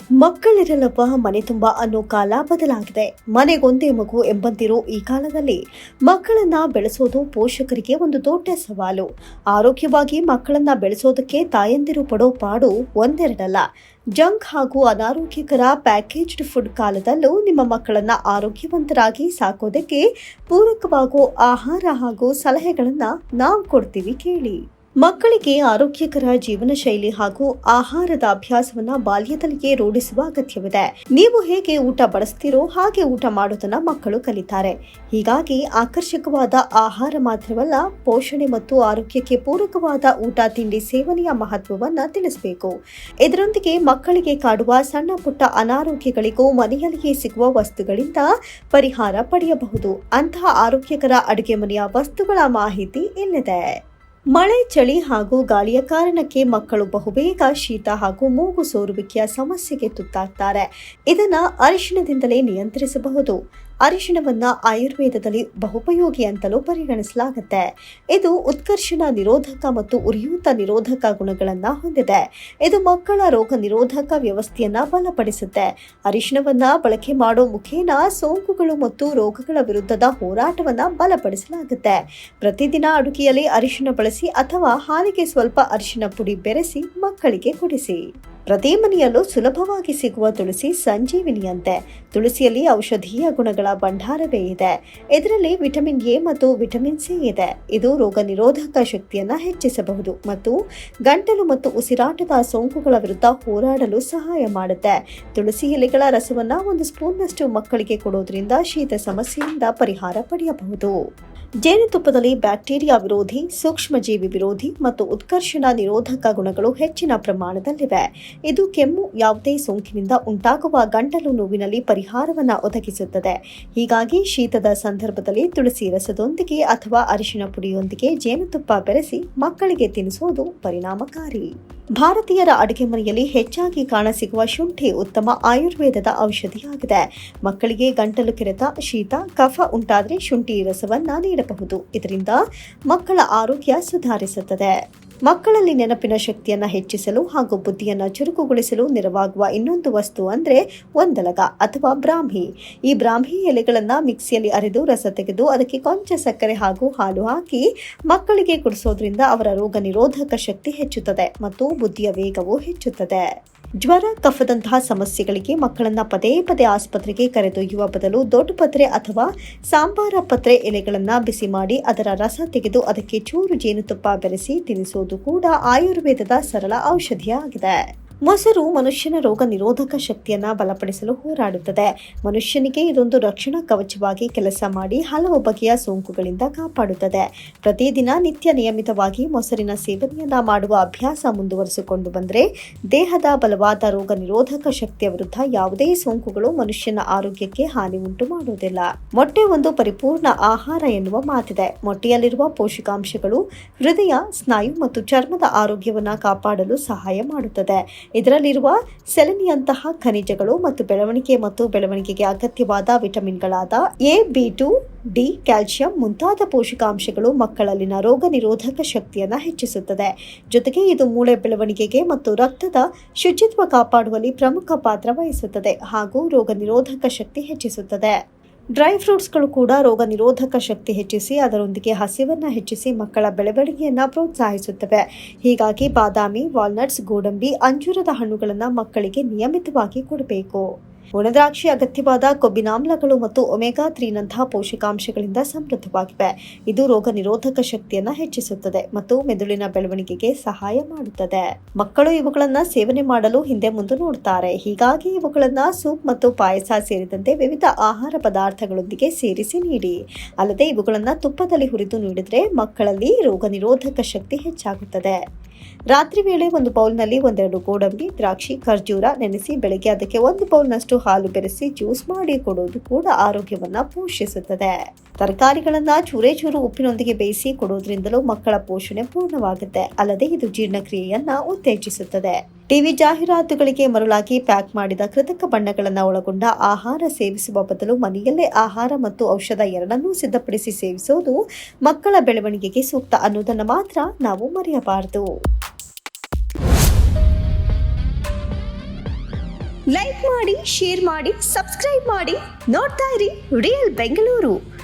ಮಕ್ಕಳಿರಲಪ್ಪ ಮನೆ ತುಂಬ ಅನ್ನೋ ಕಾಲ ಬದಲಾಗಿದೆ. ಮನೆಗೊಂದೇ ಮಗು ಎಂಬಂತಿರೋ ಈ ಕಾಲದಲ್ಲಿ ಮಕ್ಕಳನ್ನ ಬೆಳೆಸೋದು ಪೋಷಕರಿಗೆ ಒಂದು ದೊಡ್ಡ ಸವಾಲು. ಆರೋಗ್ಯವಾಗಿ ಮಕ್ಕಳನ್ನ ಬೆಳೆಸೋದಕ್ಕೆ ತಾಯಂದಿರು ಪಡೋ ಪಾಡು ಒಂದೆರಡಲ್ಲ. ಜಂಕ್ ಹಾಗೂ ಅನಾರೋಗ್ಯಕರ ಪ್ಯಾಕೇಜ್ಡ್ ಫುಡ್ ಕಾಲದಲ್ಲೂ ನಿಮ್ಮ ಮಕ್ಕಳನ್ನ ಆರೋಗ್ಯವಂತರಾಗಿ ಸಾಕೋದಕ್ಕೆ ಪೂರಕವಾಗೋ ಆಹಾರ ಹಾಗೂ ಸಲಹೆಗಳನ್ನ ನಾವು ಕೊಡ್ತೀವಿ, ಕೇಳಿ. ಮಕ್ಕಳಿಗೆ ಆರೋಗ್ಯಕರ ಜೀವನ ಶೈಲಿ ಹಾಗೂ ಆಹಾರದ ಅಭ್ಯಾಸವನ್ನ ಬಾಲ್ಯದಲ್ಲಿಯೇ ರೂಢಿಸುವ ಅಗತ್ಯವಿದೆ. ನೀವು ಹೇಗೆ ಊಟ ಬಡಿಸ್ತೀರೋ ಹಾಗೆ ಊಟ ಮಾಡೋದನ್ನ ಮಕ್ಕಳು ಕಲಿತಾರೆ. ಹೀಗಾಗಿ ಆಕರ್ಷಕವಾದ ಆಹಾರ ಮಾತ್ರವಲ್ಲ, ಪೋಷಣೆ ಮತ್ತು ಆರೋಗ್ಯಕ್ಕೆ ಪೂರಕವಾದ ಊಟ ತಿಂಡಿ ಸೇವನೆಯ ಮಹತ್ವವನ್ನ ತಿಳಿಸಬೇಕು. ಇದರೊಂದಿಗೆ ಮಕ್ಕಳಿಗೆ ಕಾಡುವ ಸಣ್ಣ ಪುಟ್ಟ ಅನಾರೋಗ್ಯಗಳಿಗೂ ಮನೆಯಲ್ಲಿಯೇ ಸಿಗುವ ವಸ್ತುಗಳಿಂದ ಪರಿಹಾರ ಪಡೆಯಬಹುದು. ಅಂತಹ ಆರೋಗ್ಯಕರ ಅಡುಗೆ ಮನೆಯ ವಸ್ತುಗಳ ಮಾಹಿತಿ ಇಲ್ಲಿದೆ. ಮಳೆ, ಚಳಿ ಹಾಗೂ ಗಾಳಿಯ ಕಾರಣಕ್ಕೆ ಮಕ್ಕಳು ಬಹುಬೇಗ ಶೀತ ಹಾಗೂ ಮೂಗು ಸೋರುವಿಕೆಯ ಸಮಸ್ಯೆಗೆ ತುತ್ತಾಗ್ತಾರೆ. ಇದನ್ನ ಅರಿಶಿಣದಿಂದಲೇ ನಿಯಂತ್ರಿಸಬಹುದು. ಅರಿಶಿಣವನ್ನ ಆಯುರ್ವೇದದಲ್ಲಿ ಬಹುಪಯೋಗಿ ಅಂತಲೂ ಪರಿಗಣಿಸಲಾಗುತ್ತೆ. ಇದು ಉತ್ಕರ್ಷಣ ನಿರೋಧಕ ಮತ್ತು ಉರಿಯೂತ ನಿರೋಧಕ ಗುಣಗಳನ್ನ ಹೊಂದಿದೆ. ಇದು ಮಕ್ಕಳ ರೋಗ ನಿರೋಧಕ ವ್ಯವಸ್ಥೆಯನ್ನ ಬಲಪಡಿಸುತ್ತೆ. ಅರಿಶಿಣವನ್ನ ಬಳಕೆ ಮಾಡೋ ಮುಖೇನ ಸೋಂಕುಗಳು ಮತ್ತು ರೋಗಗಳ ವಿರುದ್ಧದ ಹೋರಾಟವನ್ನ ಬಲಪಡಿಸಲಾಗುತ್ತೆ. ಪ್ರತಿದಿನ ಅಡುಗೆಯಲ್ಲಿ ಅರಿಶಿಣ ಬಳಸಿ ಅಥವಾ ಹಾಲಿಗೆ ಸ್ವಲ್ಪ ಅರಿಶಿಣ ಪುಡಿ ಬೆರೆಸಿ ಮಕ್ಕಳಿಗೆ ಕುಡಿಸಿ. ಪ್ರತಿ ಮನೆಯಲ್ಲೂ ಸುಲಭವಾಗಿ ಸಿಗುವ ತುಳಸಿ ಸಂಜೀವಿನಿಯಂತೆ. ತುಳಸಿಯಲ್ಲಿ ಔಷಧೀಯ ಗುಣಗಳ ಭಂಡಾರವೇ ಇದೆ. ಇದರಲ್ಲಿ ವಿಟಮಿನ್ ಎ ಮತ್ತು ವಿಟಮಿನ್ ಸಿ ಇದೆ. ಇದು ರೋಗ ನಿರೋಧಕ ಶಕ್ತಿಯನ್ನ ಹೆಚ್ಚಿಸಬಹುದು ಮತ್ತು ಗಂಟಲು ಮತ್ತು ಉಸಿರಾಟದ ಸೋಂಕುಗಳ ವಿರುದ್ಧ ಹೋರಾಡಲು ಸಹಾಯ ಮಾಡುತ್ತೆ. ತುಳಸಿ ಎಲೆಗಳ ರಸವನ್ನ 1 ಸ್ಪೂನ್ನಷ್ಟು ಮಕ್ಕಳಿಗೆ ಕೊಡೋದ್ರಿಂದ ಶೀತ ಸಮಸ್ಯೆಯಿಂದ ಪರಿಹಾರ ಪಡೆಯಬಹುದು. ಜೇನುತುಪ್ಪದಲ್ಲಿ ಬ್ಯಾಕ್ಟೀರಿಯಾ ವಿರೋಧಿ, ಸೂಕ್ಷ್ಮಜೀವಿ ವಿರೋಧಿ ಮತ್ತು ಉತ್ಕರ್ಷಣ ನಿರೋಧಕ ಗುಣಗಳು ಹೆಚ್ಚಿನ ಪ್ರಮಾಣದಲ್ಲಿವೆ. ಇದು ಕೆಮ್ಮು, ಯಾವುದೇ ಸೋಂಕಿನಿಂದ ಉಂಟಾಗುವ ಗಂಟಲು ನೋವಿನಲ್ಲಿ ಪರಿಹಾರವನ್ನು ಒದಗಿಸುತ್ತದೆ. ಹೀಗಾಗಿ ಶೀತದ ಸಂದರ್ಭದಲ್ಲಿ ತುಳಸಿ ರಸದೊಂದಿಗೆ ಅಥವಾ ಅರಿಶಿಣ ಪುಡಿಯೊಂದಿಗೆ ಜೇನುತುಪ್ಪ ಬೆರೆಸಿ ಮಕ್ಕಳಿಗೆ ತಿನ್ನಿಸುವುದು ಪರಿಣಾಮಕಾರಿ. ಭಾರತೀಯರ ಅಡುಗೆ ಮನೆಯಲ್ಲಿ ಹೆಚ್ಚಾಗಿ ಕಾಣಸಿಗುವ ಶುಂಠಿ ಉತ್ತಮ ಆಯುರ್ವೇದದ ಔಷಧಿಯಾಗಿದೆ. ಮಕ್ಕಳಿಗೆ ಗಂಟಲು ಕೆರೆತ, ಶೀತ, ಕಫ ಉಂಟಾದರೆ ಶುಂಠಿ ರಸವನ್ನ ನೀಡಬಹುದು. ಇದರಿಂದ ಮಕ್ಕಳ ಆರೋಗ್ಯ ಸುಧಾರಿಸುತ್ತದೆ. ಮಕ್ಕಳಲ್ಲಿ ನೆನಪಿನ ಶಕ್ತಿಯನ್ನ ಹೆಚ್ಚಿಸಲು ಹಾಗೂ ಬುದ್ಧಿಯನ್ನ ಚುರುಕುಗೊಳಿಸಲು ನೆರವಾಗುವ ಇನ್ನೊಂದು ವಸ್ತು ಅಂದ್ರೆ ಒಂದಲಗ ಅಥವಾ ಬ್ರಾಹ್ಮಿ. ಈ ಬ್ರಾಹ್ಮಿ ಎಲೆಗಳನ್ನ ಮಿಕ್ಸಿಯಲ್ಲಿ ಅರೆದು ರಸ ತೆಗೆದು ಅದಕ್ಕೆ ಕೊಂಚ ಸಕ್ಕರೆ ಹಾಗೂ ಹಾಲು ಹಾಕಿ ಮಕ್ಕಳಿಗೆ ಕುಡಿಸೋದ್ರಿಂದ ಅವರ ರೋಗ ನಿರೋಧಕ ಶಕ್ತಿ ಹೆಚ್ಚುತ್ತದೆ ಮತ್ತು ಬುದ್ಧಿಯ ವೇಗವೂ ಹೆಚ್ಚುತ್ತದೆ. ಜ್ವರ, ಕಫದಂತಹ ಸಮಸ್ಯೆಗಳಿಗೆ ಮಕ್ಕಳನ್ನ ಪದೇ ಪದೇ ಆಸ್ಪತ್ರೆಗೆ ಕರೆದೊಯ್ಯುವ ಬದಲು ದೊಡ್ಡ ಪತ್ರೆ ಅಥವಾ ಸಾಂಬಾರ ಪತ್ರೆ ಎಲೆಗಳನ್ನ ಬಿಸಿ ಮಾಡಿ ಅದರ ರಸ ತೆಗೆದು ಅದಕ್ಕೆ ಚೂರು ಜೇನುತುಪ್ಪ ಬೆರೆಸಿ ತಿನ್ನಿಸೋದು ಕೂಡ ಆಯುರ್ವೇದದ ಸರಳ ಔಷಧಿಯಾಗಿದೆ. ಮೊಸರು ಮನುಷ್ಯನ ರೋಗ ನಿರೋಧಕ ಶಕ್ತಿಯನ್ನ ಬಲಪಡಿಸಲು ಹೋರಾಡುತ್ತದೆ. ಮನುಷ್ಯನಿಗೆ ಇದೊಂದು ರಕ್ಷಣಾ ಕವಚವಾಗಿ ಕೆಲಸ ಮಾಡಿ ಹಲವು ಬಗೆಯ ಸೋಂಕುಗಳಿಂದ ಕಾಪಾಡುತ್ತದೆ. ಪ್ರತಿದಿನ ನಿತ್ಯ ನಿಯಮಿತವಾಗಿ ಮೊಸರಿನ ಸೇವನೆಯನ್ನ ಮಾಡುವ ಅಭ್ಯಾಸ ಮುಂದುವರಿಸಿಕೊಂಡು ಬಂದರೆ ದೇಹದ ಬಲವಾದ ರೋಗ ನಿರೋಧಕ ಶಕ್ತಿಯ ವಿರುದ್ಧ ಯಾವುದೇ ಸೋಂಕುಗಳು ಮನುಷ್ಯನ ಆರೋಗ್ಯಕ್ಕೆ ಹಾನಿ ಉಂಟು ಮಾಡುವುದಿಲ್ಲ. ಮೊಟ್ಟೆ ಒಂದು ಪರಿಪೂರ್ಣ ಆಹಾರ ಎನ್ನುವ ಮಾತಿದೆ. ಮೊಟ್ಟೆಯಲ್ಲಿರುವ ಪೋಷಕಾಂಶಗಳು ಹೃದಯ, ಸ್ನಾಯು ಮತ್ತು ಚರ್ಮದ ಆರೋಗ್ಯವನ್ನ ಕಾಪಾಡಲು ಸಹಾಯ ಮಾಡುತ್ತದೆ. ಇದರಲ್ಲಿರುವ ಸೆಲೆನಿಯಂತಹ ಖನಿಜಗಳು ಮತ್ತು ಬೆಳವಣಿಗೆಗೆ ಅಗತ್ಯವಾದ ವಿಟಮಿನ್ಗಳಾದ ಎ, ಬಿ2, ಡಿ, ಕ್ಯಾಲ್ಸಿಯಂ ಮುಂತಾದ ಪೋಷಕಾಂಶಗಳು ಮಕ್ಕಳಲ್ಲಿನ ರೋಗ ನಿರೋಧಕ ಶಕ್ತಿಯನ್ನು ಹೆಚ್ಚಿಸುತ್ತದೆ. ಜೊತೆಗೆ ಇದು ಮೂಳೆ ಬೆಳವಣಿಗೆಗೆ ಮತ್ತು ರಕ್ತದ ಶುಚಿತ್ವ ಕಾಪಾಡುವಲ್ಲಿ ಪ್ರಮುಖ ಪಾತ್ರ ವಹಿಸುತ್ತದೆ ಹಾಗೂ ರೋಗ ನಿರೋಧಕ ಶಕ್ತಿ ಹೆಚ್ಚಿಸುತ್ತದೆ. ಡ್ರೈ ಫ್ರೂಟ್ಸ್ಗಳು ಕೂಡ ರೋಗ ನಿರೋಧಕ ಶಕ್ತಿ ಹೆಚ್ಚಿಸಿ ಅದರೊಂದಿಗೆ ಹಸಿವನ್ನು ಹೆಚ್ಚಿಸಿ ಮಕ್ಕಳ ಬೆಳವಣಿಗೆಯನ್ನು ಪ್ರೋತ್ಸಾಹಿಸುತ್ತವೆ. ಹೀಗಾಗಿ ಬಾದಾಮಿ, ವಾಲ್ನಟ್ಸ್, ಗೋಡಂಬಿ, ಅಂಜೂರದ ಹಣ್ಣುಗಳನ್ನು ಮಕ್ಕಳಿಗೆ ನಿಯಮಿತವಾಗಿ ಕೊಡಬೇಕು. ಒಣದ್ರಾಕ್ಷಿ ಅಗತ್ಯವಾದ ಕೊಬ್ಬಿನಾಮ್ಲಗಳು ಮತ್ತು ಒಮೆಗಾ 3ನಂತಹ ಪೋಷಕಾಂಶಗಳಿಂದ ಸಮೃದ್ಧವಾಗಿವೆ. ಇದು ರೋಗ ನಿರೋಧಕ ಶಕ್ತಿಯನ್ನು ಹೆಚ್ಚಿಸುತ್ತದೆ ಮತ್ತು ಮೆದುಳಿನ ಬೆಳವಣಿಗೆಗೆ ಸಹಾಯ ಮಾಡುತ್ತದೆ. ಮಕ್ಕಳು ಇವುಗಳನ್ನು ಸೇವನೆ ಮಾಡಲು ಹಿಂದೆ ಮುಂದೆ ನೋಡುತ್ತಾರೆ. ಹೀಗಾಗಿ ಇವುಗಳನ್ನು ಸೂಪ್ ಮತ್ತು ಪಾಯಸ ಸೇರಿದಂತೆ ವಿವಿಧ ಆಹಾರ ಪದಾರ್ಥಗಳೊಂದಿಗೆ ಸೇರಿಸಿ ನೀಡಿ. ಅಲ್ಲದೆ ಇವುಗಳನ್ನು ತುಪ್ಪದಲ್ಲಿ ಹುರಿದು ನೀಡಿದರೆ ಮಕ್ಕಳಲ್ಲಿ ರೋಗ ನಿರೋಧಕ ಶಕ್ತಿ ಹೆಚ್ಚಾಗುತ್ತದೆ. ರಾತ್ರಿ ವೇಳೆ ಒಂದು ಬೌಲ್ನಲ್ಲಿ 1-2 ಗೋಡಂಬಿ, ದ್ರಾಕ್ಷಿ, ಖರ್ಜೂರ ನೆನೆಸಿ ಬೆಳಗ್ಗೆ ಅದಕ್ಕೆ 1 ಬೌಲ್ನಷ್ಟು ಹಾಲು ಬೆರೆಸಿ ಜ್ಯೂಸ್ ಮಾಡಿ ಕೊಡೋದು ಕೂಡ ಆರೋಗ್ಯವನ್ನ ಪೋಷಿಸುತ್ತದೆ. ತರಕಾರಿಗಳನ್ನ ಚೂರು ಉಪ್ಪಿನೊಂದಿಗೆ ಬೇಯಿಸಿ ಕೊಡೋದ್ರಿಂದಲೂ ಮಕ್ಕಳ ಪೋಷಣೆ ಪೂರ್ಣವಾಗುತ್ತೆ. ಅಲ್ಲದೆ ಇದು ಜೀರ್ಣಕ್ರಿಯೆಯನ್ನ ಉತ್ತೇಜಿಸುತ್ತದೆ. ಟಿವಿ ಜಾಹೀರಾತುಗಳಿಗೆ ಮರುಳಾಗಿ ಪ್ಯಾಕ್ ಮಾಡಿದ ಕೃತಕ ಬಣ್ಣಗಳನ್ನು ಒಳಗೊಂಡ ಆಹಾರ ಸೇವಿಸುವ ಬದಲು ಮನೆಯಲ್ಲೇ ಆಹಾರ ಮತ್ತು ಔಷಧ ಎರಡನ್ನೂ ಸಿದ್ಧಪಡಿಸಿ ಸೇವಿಸುವುದು ಮಕ್ಕಳ ಬೆಳವಣಿಗೆಗೆ ಸೂಕ್ತ ಅನ್ನೋದನ್ನು ಮಾತ್ರ ನಾವು ಮರೆಯಬಾರದು. ಲೈಕ್ ಮಾಡಿ, ಶೇರ್ ಮಾಡಿ, ಸಬ್ಸ್ಕ್ರೈಬ್ ಮಾಡಿ. ನೋಡ್ತಾ ಇರಿ ರಿಯಲ್ ಬೆಂಗಳೂರು.